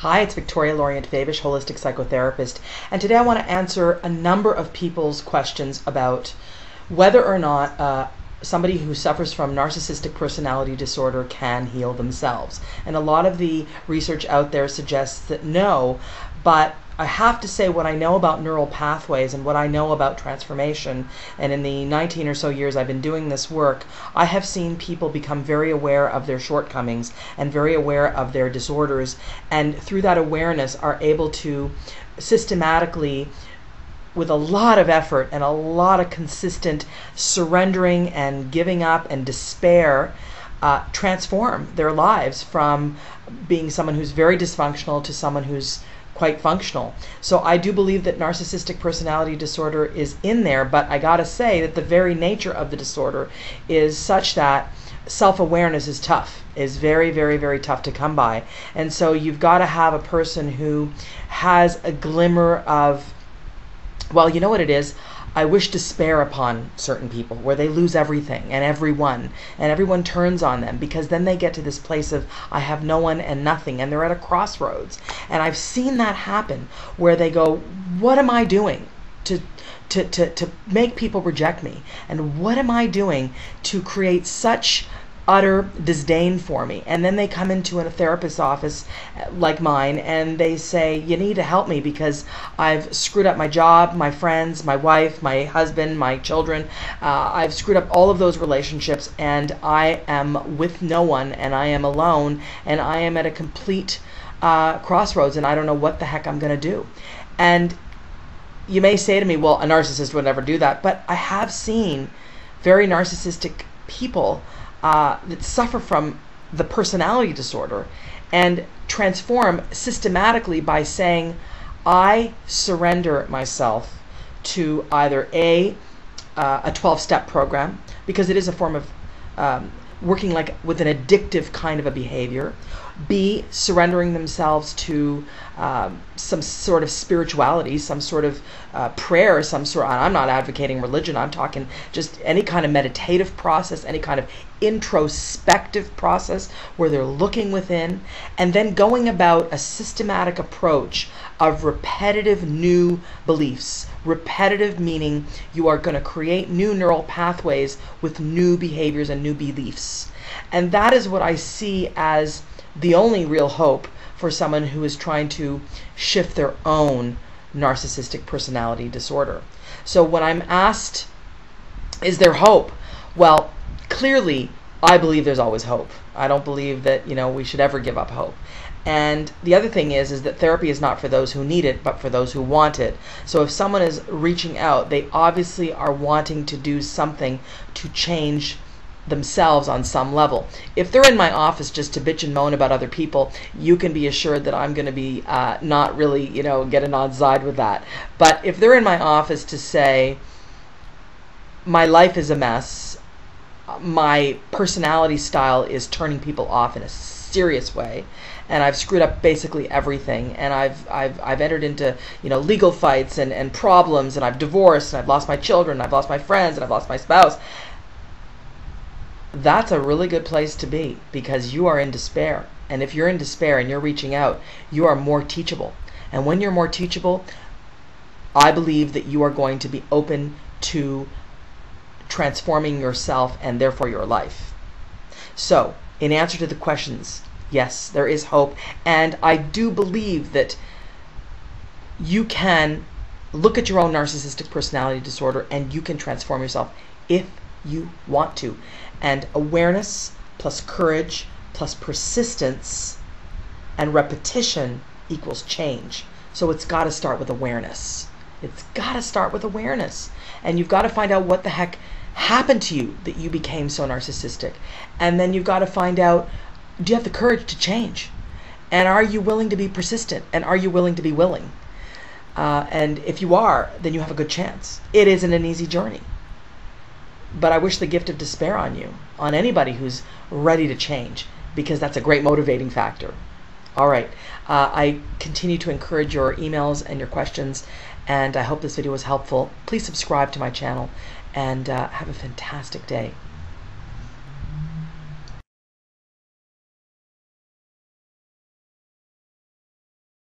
Hi, it's Victoria Lorient-Faibish, holistic psychotherapist, and today I want to answer a number of people's questions about whether or not somebody who suffers from narcissistic personality disorder can heal themselves. And a lot of the research out there suggests that no, but I have to say what I know about neural pathways and what I know about transformation, and in the 19 or so years I've been doing this work, I have seen people become very aware of their shortcomings and very aware of their disorders, and through that awareness are able to systematically, with a lot of effort and a lot of consistent surrendering and giving up and despair, transform their lives from being someone who's very dysfunctional to someone who's quite functional. So I do believe that narcissistic personality disorder is in there, but I gotta say that the very nature of the disorder is such that self-awareness is tough, is very, very, very tough to come by. And so you've got to have a person who has a glimmer of, well, you know what it is? I wish despair upon certain people where they lose everything and everyone turns on them, because then they get to this place of I have no one and nothing, and they're at a crossroads. And I've seen that happen where they go, what am I doing to make people reject me? And what am I doing to create such utter disdain for me? And then they come into a therapist's office like mine and they say, you need to help me because I've screwed up my job, my friends, my wife, my husband, my children. I've screwed up all of those relationships, and I am with no one, and I am alone, and I am at a complete crossroads, and I don't know what the heck I'm going to do. And you may say to me, well, a narcissist would never do that, but I have seen very narcissistic people that suffer from the personality disorder and transform systematically by saying, I surrender myself to either a 12-step program, because it is a form of working like with an addictive kind of a behavior, B, surrendering themselves to some sort of spirituality, some sort of prayer, I'm not advocating religion, I'm talking just any kind of meditative process, any kind of introspective process where they're looking within, and then going about a systematic approach of repetitive new beliefs. Repetitive meaning you are going to create new neural pathways with new behaviors and new beliefs. And that is what I see as the only real hope for someone who is trying to shift their own narcissistic personality disorder. So when I'm asked, is there hope? Well, clearly, I believe there's always hope. I don't believe that, we should ever give up hope. And the other thing is that therapy is not for those who need it, but for those who want it. So if someone is reaching out, they obviously are wanting to do something to change themselves on some level. If they're in my office just to bitch and moan about other people, you can be assured that I'm going to be not really, getting on side with that. But if they're in my office to say, my life is a mess, my personality style is turning people off in a serious way, and I've screwed up basically everything, and I've entered into legal fights and problems, and I've divorced, and I've lost my children, and I've lost my friends, and I've lost my spouse, that's a really good place to be, because you are in despair. And if you're in despair and you're reaching out, you are more teachable. And when you're more teachable, I believe that you are going to be open to transforming yourself and therefore your life. So, in answer to the questions, yes, there is hope. And I do believe that you can look at your own narcissistic personality disorder and you can transform yourself if you want to. And awareness plus courage plus persistence and repetition equals change. So it's got to start with awareness. It's got to start with awareness. And you've got to find out what the heck happened to you that you became so narcissistic. And then you've got to find out, do you have the courage to change? And are you willing to be persistent? And are you willing to be willing? And if you are, then you have a good chance. It isn't an easy journey. But I wish the gift of despair on you, on anybody who's ready to change, because that's a great motivating factor. All right. I continue to encourage your emails and your questions, and I hope this video was helpful. Please subscribe to my channel, and have a fantastic day.